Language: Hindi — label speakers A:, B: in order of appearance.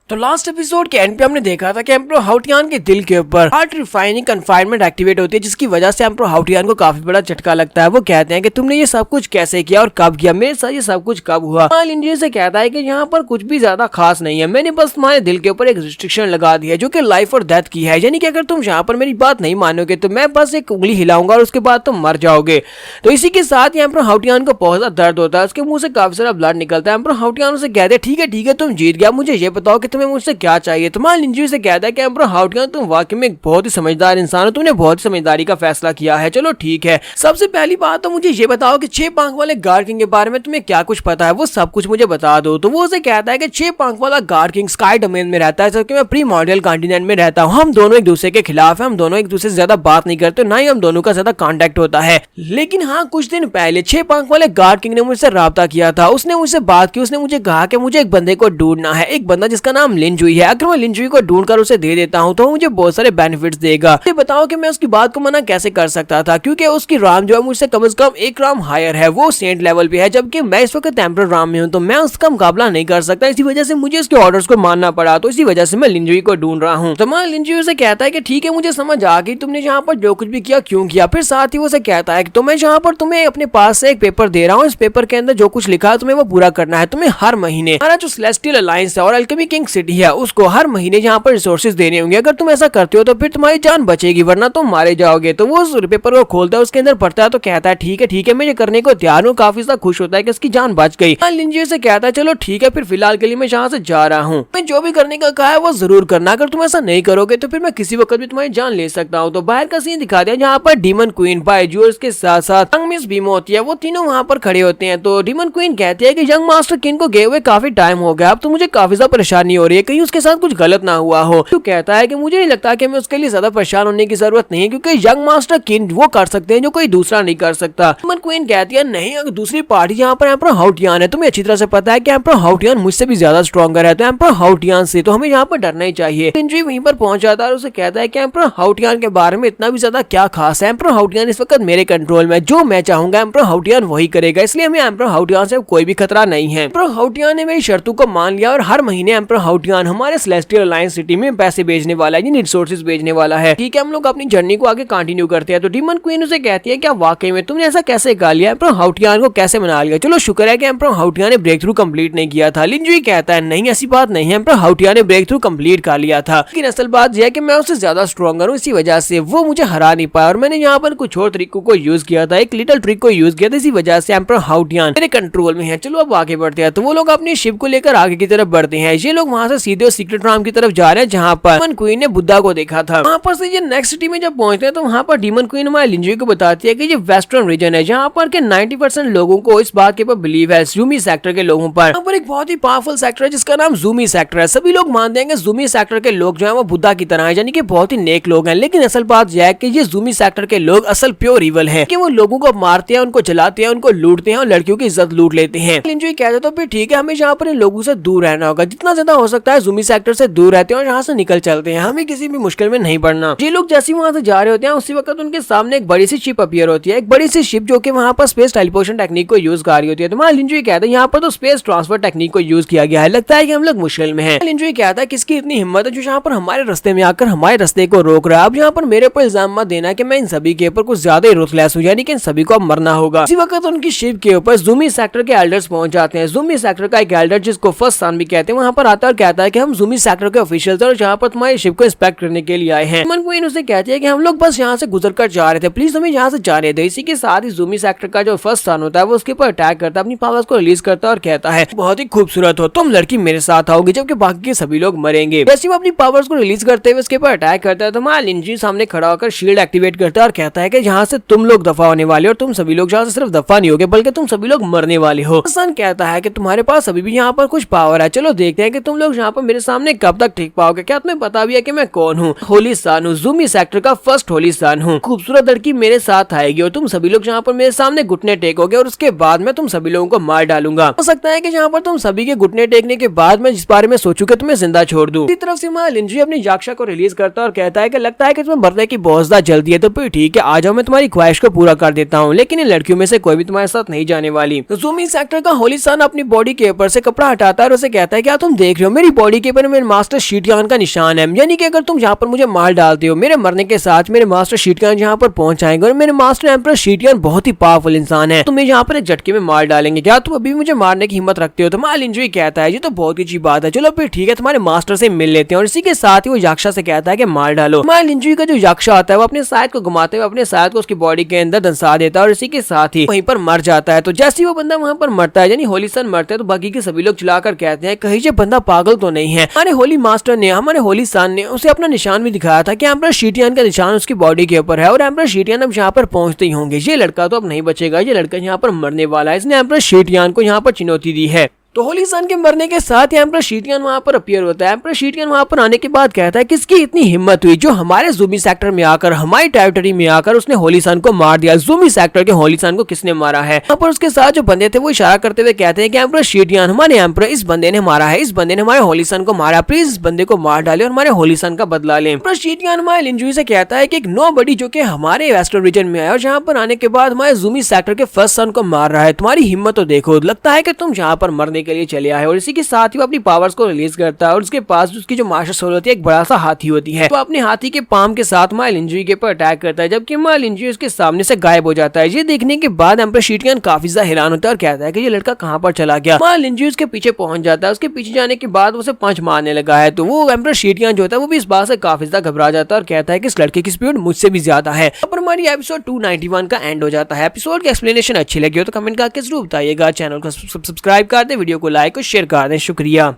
A: तो लास्ट एपिसोड के एंड पे हमने देखा था कि एम्परर हाउटियान के दिल के ऊपर हार्ट रिफाइनिंग कन्फाइनमेंट एक्टिवेट होती है, जिसकी वजह से एम्परर हाउटियान को काफी बड़ा झटका लगता है। वो कहते हैं कि तुमने ये सब कुछ कैसे किया और कब किया, मेरे साथ ये सब कुछ कब हुआ। लिंजी से कहता है कि यहाँ पर कुछ भी ज्यादा खास नहीं है, मैंने बस तुम्हारे दिल के ऊपर एक रिस्ट्रिक्शन लगा दी है जो कि लाइफ और डेथ की है, यानी कि अगर तुम यहाँ पर मेरी बात नहीं मानोगे तो मैं बस एक उंगली हिलाऊंगा और उसके बाद तुम मर जाओगे। तो इसी के साथ एम्परर हाउटियान को बहुत ज्यादा दर्द होता है, उसके मुंह से काफी सारा ब्लड निकलता है। एम्परर हाउटियान से कहते हैं ठीक है तुम जीत गया, मुझे ये बताओ कि तुम्हें मुझसे क्या चाहिए। तुम्हारा लिंजी से कहता है कि एम्परर हाउटियान तुम वाकई में एक बहुत ही समझदार इंसान हो, तुमने बहुत ही समझदारी का फैसला किया है। चलो ठीक है, सबसे पहली बात तो मुझे ये बताओ कि 6 पंख वाले गार्ड किंग के बारे में तुम्हें क्या कुछ पता है, वो सब कुछ मुझे बता दो। तो वो उसे कहता है कि 6 पंख वाला गार्ड किंग स्काई डोमेन में रहता है, जबकि मैं प्रीमॉर्डियल कॉन्टिनेंट में रहता हूँ। हम दोनों एक दूसरे के खिलाफ है, हम दोनों एक दूसरे से ज्यादा बात नहीं करते, ना ही हम दोनों का ज्यादा कॉन्टेक्ट होता है। लेकिन हाँ, कुछ दिन पहले 6 पंख वाले गार्ड किंग ने मुझसे राब्ता किया था, उसने मुझसे बात की, उसने मुझे कहा कि मुझे एक बंदे को ढूंढना है, एक बंदा जिसका नाम लिंजुई है। अगर मैं लिंजुई को ढूंढकर उसे दे देता हूं तो मुझे बहुत सारे बेनिफिट्स देगा। ये बताओ कि मैं उसकी बात को मना कैसे कर सकता था, क्योंकि उसकी राम जो है मुझसे कम से कम 1 राम हायर है, वो सेंट लेवल पे है, जबकि मैं इस वक्त एम्परर राम में हूं, तो मैं उसका मुकाबला नहीं कर सकता। इसी वजह से मुझे उसके ऑर्डर्स को मानना पड़ा, तो इसी वजह से मैं लिंजुई को ढूंढ रहा हूँ। तो मैं लिंजुई से कहता है कि ठीक है, मुझे समझ आ गई तुमने यहाँ पर जो कुछ भी किया क्यों किया। फिर साथ ही वो से कहता है कि तो मैं यहाँ पर तुम्हें अपने पास से एक पेपर दे रहा हूँ, इस पेपर के अंदर जो कुछ लिखा है तुम्हें वो पूरा करना है। तुम्हें हर महीने हमारा जो सेलेस्टियल अलायंस है और अल्केमी किंग सिटी है उसको हर महीने यहाँ पर रिसोर्सेज देने होंगे। अगर तुम ऐसा करते हो तो फिर तुम्हारी जान बचेगी, वरना तुम मारे जाओगे। तो वो उस पेपर को खोलता है, उसके अंदर पढ़ता है, तो कहता है ठीक है मैं ये करने को तैयार हूँ। काफी ज्यादा खुश होता है कि उसकी जान बच गई। लिंजी से कहता है चलो ठीक है, फिर फिलहाल के लिए मैं यहाँ से जा रहा हूँ, मैं जो भी करने का कहा है वो जरूर करना, अगर तुम ऐसा नहीं करोगे तो फिर मैं किसी वक्त भी तुम्हारी जान ले सकता हूँ। तो बाहर का सीन दिखा दिया जहाँ पर डीमन क्वीन, बायजू और उसके साथ साथ यंग मिस बीमो होती है, वो तीनों वहाँ पर खड़े होते हैं। तो डीमन क्वीन कहती है कि यंग मास्टर किंग को गए हुए काफी टाइम हो गया, अब तो मुझे काफी ज्यादा परेशानी हो रही है, कहीं उसके साथ कुछ गलत ना हुआ हो। तो कहता है कि मुझे नहीं लगता कि मैं उसके लिए ज्यादा परेशान होने की जरूरत नहीं है, क्योंकि यंग मास्टर किंग वो कर सकते हैं जो कोई दूसरा नहीं कर सकता। डीमन क्वीन कहती है नहीं, अगर दूसरी पार्टी यहाँ पर एम्परर हाउटियान है, तुम्हें अच्छी तरह से पता है कि एम्परर हाउटियान मुझसे भी ज्यादा स्ट्रॉन्गर है, तो एम्परर हाउटियान से तो हमें यहाँ पर डरना ही चाहिए। लिंजी वहीं पर पहुंच जाता है और उसे कहता है कि एम्परर हाउटियान के बारे में इतना भी ज्यादा क्या खास है, एम्परर हाउटियान इस वक्त मेरे कंट्रोल में, जो मैं चाहूंगा एम्परर हाउटियान वही करेगा, इसलिए हमें एम्परर हाउटियान से कोई भी खतरा नहीं है। एम्परर हाउटियान ने मेरी शर्तों को मान लिया और हर महीने एम्परर हाउटियान हमारे सेलेस्टियल अलायंस सिटी में पैसे भेजने वाला है, रिसोर्सेज भेजने वाला है। ठीक है, हम लोग अपनी जर्नी को आगे कंटिन्यू करते हैं। तो डीमन क्वीन उसे कहती है क्या वाकई में तुमने ऐसा कैसे कर लिया, एम्परर हाउटियान को कैसे मना लिया। चलो शुक्र है कि एम्परर हाउटियान ने ब्रेक थ्रू कंप्लीट नहीं किया था। लिंजुई कहता है नहीं ऐसी बात नहीं है, एम्परर हाउटियान ने ब्रेक थ्रू कंप्लीट कर लिया था, लेकिन असल बात यह है कि मैं उससे ज्यादा स्ट्रॉन्गर हूँ, इसी वजह से वो मुझे हरा नहीं पाया और मैंने यहाँ पर कुछ और तरीकों को यूज किया था, एक लिटिल ट्रिक को यूज किया था, इसी वजह से एम्परर हाउटियान मेरे कंट्रोल में है। चलो अब आगे बढ़ते हैं। तो वो लोग अपनी शिप को लेकर आगे की तरफ बढ़ते हैं। ये लोग वहां से सीधे सीक्रेट राम की तरफ जा रहे हैं, जहाँ पर डीमन क्वीन ने बुद्धा को देखा था। वहां पर से ये नेक्स्ट सिटी में जब पहुंचते हैं तो वहां पर डीमन क्वीन हमारे लिंजुई को बताती है कि ये वेस्टर्न रीजन है, जहाँ पर के 90% लोगों को इस बात के ऊपर बिलीव है, ज़ूमी सेक्टर के लोगों पर। यहाँ पर एक बहुत ही पावरफुल सेक्टर है जिसका नाम ज़ूमी सेक्टर है। सभी लोग मानते हैं कि ज़ूमी सेक्टर के लोग जो है वो बुद्धा की तरह है, यानी कि बहुत ही नेक लोग हैं। लेकिन असल बात यह है कि ये ज़ूमी सेक्टर के लोग असल प्योर इवल हैं, कि वो लोगों को मारते हैं, उनको जलाते हैं, उनको लूटते हैं और लड़कियों की इज्जत लूट लेते हैं। लिंजुई कहते तो फिर ठीक है, हमें यहाँ पर इन लोगों से दूर रहना होगा, जितना ज्यादा हो सकता है ज़ूमी सेक्टर से दूर रहते हैं और यहाँ से निकल चलते हैं, हमें किसी भी मुश्किल में नहीं पड़ना। ये लोग जैसे वहां से जा रहे होते हैं उसी वक्त उनके सामने एक बड़ी सी शिप अपीयर होती है, एक बड़ी सी शिप जो कि वहां पर स्पेस टेलीपोर्टेशन टेक्निक को यूज कर रही होती है। तो लिंजुई कहता है यहाँ पर तो स्पेस ट्रांसफर टेक्निक को यूज किया गया है, लगता है कि हम लोग मुश्किल में हैं। लिंजुई कहता है किसकी इतनी हिम्मत है जो यहाँ पर हमारे रास्ते में आकर हमारे रास्ते को रोक रहा है। अब यहाँ पर मेरे ऊपर इल्जाम मत देना कि मैं इन सभी के ऊपर कुछ ज्यादा ही रुतलेस हूँ, यानी कि इन सभी को अब मरना होगा। इसी वक्त उनकी शिप के ऊपर ज़ूमी सेक्टर के एल्डर्स पहुंच जाते हैं। ज़ूमी सेक्टर का एक एल्डर जिसको फर्स्ट सन भी कहते हैं वहां पर आता है और कहता है कि हम ज़ूमी सेक्टर के ऑफिशियल्स हैं और जहाँ पर तुम्हारी शिप को इंस्पेक्ट करने के लिए आए हैं। डीमन क्वीन उसे कहती है कि हम लोग बस यहाँ से गुजर कर जा रहे थे, प्लीज हमें यहाँ से जाने दे। इसी के साथ ही ज़ूमी सेक्टर का जो फर्स्ट सन होता है वो उसके ऊपर अटैक करता है, अपनी पावर्स को रिलीज करता है और कहता है बहुत ही खूबसूरत हो तुम लड़की, मेरे साथ आओगी जबकि बाकी के सभी लोग मरेंगे। जैसे वो अपनी पावर्स को रिलीज करते हुए उसके ऊपर अटैक करता है तो हमारा लिंजी सामने खड़ा होकर शील्ड एक्टिवेट करता है और कहता है कि यहाँ से तुम लोग दफा होने वाले हो और तुम सभी लोग यहाँ से सिर्फ दफा नहीं होगे बल्कि तुम सभी लोग मरने वाले हो। सन कहता है कि तुम्हारे पास अभी भी यहाँ पर कुछ पावर है, चलो देखते हैं कि तुम लोग यहाँ पर मेरे सामने कब तक ठीक पाओगे। क्या तुम्हें पता भी है कि मैं कौन हूँ? होली सन हूँ, ज़ूमी सेक्टर का फर्स्ट होली सन हूँ। खूबसूरत लड़की मेरे साथ आएगी और तुम सभी लोग यहाँ पर मेरे सामने घुटने टेकोगे और उसके बाद मैं तुम सभी लोगों को मार डालूंगा। हो सकता है कि यहाँ पर तुम सभी के घुटने टेकने के बाद मैं जिस बारे में सोचूं कि तुम्हें जिंदा छोड़ दूं। इसी तरफ से हमारा लिंजी अपनी याक्षा को रिलीज करता है और कहता है कि लगता है कि तुम्हें मरने की बहुत ज्यादा जल्दी है, तो फिर ठीक है आ जाओ, मैं तुम्हारी ख्वाहिश को पूरा कर देता हूँ, लेकिन इन लड़कियों में से कोई भी तुम्हारे साथ नहीं जाने वाली। तो ज़ूमी सेक्टर का होली सन अपनी बॉडी के ऊपर से कपड़ा हटाता है और उसे कहता है क्या तुम देख रहे हो मेरी बॉडी के ऊपर मेरे मास्टर शीटियान का निशान है, यानी कि अगर तुम यहाँ पर मुझे मार डालते हो, मेरे मरने के साथ मेरे मास्टर शीटियान यहाँ पर पहुंच जाएंगे और मेरे मास्टर एम्परर शीटियान बहुत ही पावरफुल इंसान है, तुम्हें यहाँ पर एक झटके में मार डालेंगे। क्या तुम अभी मुझे मारने की हिम्मत रखते हो? तो माल इंजरी कहता है ये तो बहुत ही अच्छी बात है, चलो फिर ठीक है, तुम्हारे मास्टर से मिल लेते हैं। और इसी के साथ ही वो याक्षा से कहता है कि मार डालो। माल इंजरी का जो याक्षा आता है वो अपने सायद को घुमाते हुए अपने सायद को उसकी बॉडी के अंदर दंसा देता है और इसी के साथ ही वहीं पर मर जाता है। तो जैसे ही वो बंदा वहां पर मरता है, यानी होली सन मरता है, तो बाकी के सभी लोग चिल्लाकर कहते हैं कहीं ये बंदा पागल तो नहीं है। हमारे होली मास्टर ने, हमारे होली सन ने उसे अपना निशान भी दिखाया था कि एम्परर शीटियान का निशान उसकी बॉडी के ऊपर है और एम्परर शीटियान अब यहाँ पर पहुंचते ही होंगे। ये लड़का तो अब नहीं बचेगा, ये लड़का यहाँ पर मरने वाला है, इसने एम्परर शीटियान को यहाँ पर चुनौती दी है। तो होली सन के मरने के साथ ही एम्परर शीटियान वहां पर अपीयर होता है। एम्परर शीटियान वहां पर आने के बाद कहता है किसकी इतनी हिम्मत हुई जो हमारे ज़ूमी सेक्टर में आकर, हमारी टेरिटरी में आकर उसने होली सन को मार दिया। ज़ूमी सेक्टर के होली सन को किसने मारा है? वहां पर उसके साथ जो बंदे थे वो इशारा करते हुए कहते हैं कि एम्परर शीटियान, हमारे एम्परर, इस बंदे ने मारा है, इस बंदे ने हमारे होली सन को मारा, प्लीज इस बंदे को मार डाले और हमारे होली सन का बदला लें। एम्परर शीटियान हमारे लिंजुई से कहता है कि एक नोबडी जो कि हमारे वेस्टर्न रीजन में है और जहाँ पर आने के बाद हमारे ज़ूमी सेक्टर के फर्स्ट सन को मार रहा है, तुम्हारी हिम्मत तो देखो, लगता है कि तुम यहाँ पर मरने के लिए चले आए। और इसी के साथ ही वो अपनी पावर्स को रिलीज करता है और उसके पास उसकी जो मास्टर सोल होती है एक बड़ा सा हाथी होती है, तो अपने हाथी के पाम के साथ माइल इंजरी के ऊपर अटैक करता है, जबकि माइल इंजरी उसके सामने से गायब हो जाता है। ये देखने के बाद एम्परर शीटियान काफी ज्यादा हैरान होता है और कहता है कि ये लड़का कहाँ पर चला गया। माइल इंजरी उसके पीछे पहुंच जाता है, उसके पीछे जाने के बाद उसे पंच मारने लगा है, तो वो एम्परर शीटियान जो होता है वो भी इस बात से काफी ज्यादा घबरा जाता है और कहता है कि इस लड़के की स्पीड मुझसे भी ज्यादा है। पर हमारी एपिसोड 291 का एंड हो जाता है। एपिसोड की एक्सप्लेनेशन अच्छी लगी हो तो कमेंट करके जरूर बताइएगा, चैनल को सब्सक्राइब कर दे, वीडियो को लाइक और शेयर कर दें। शुक्रिया।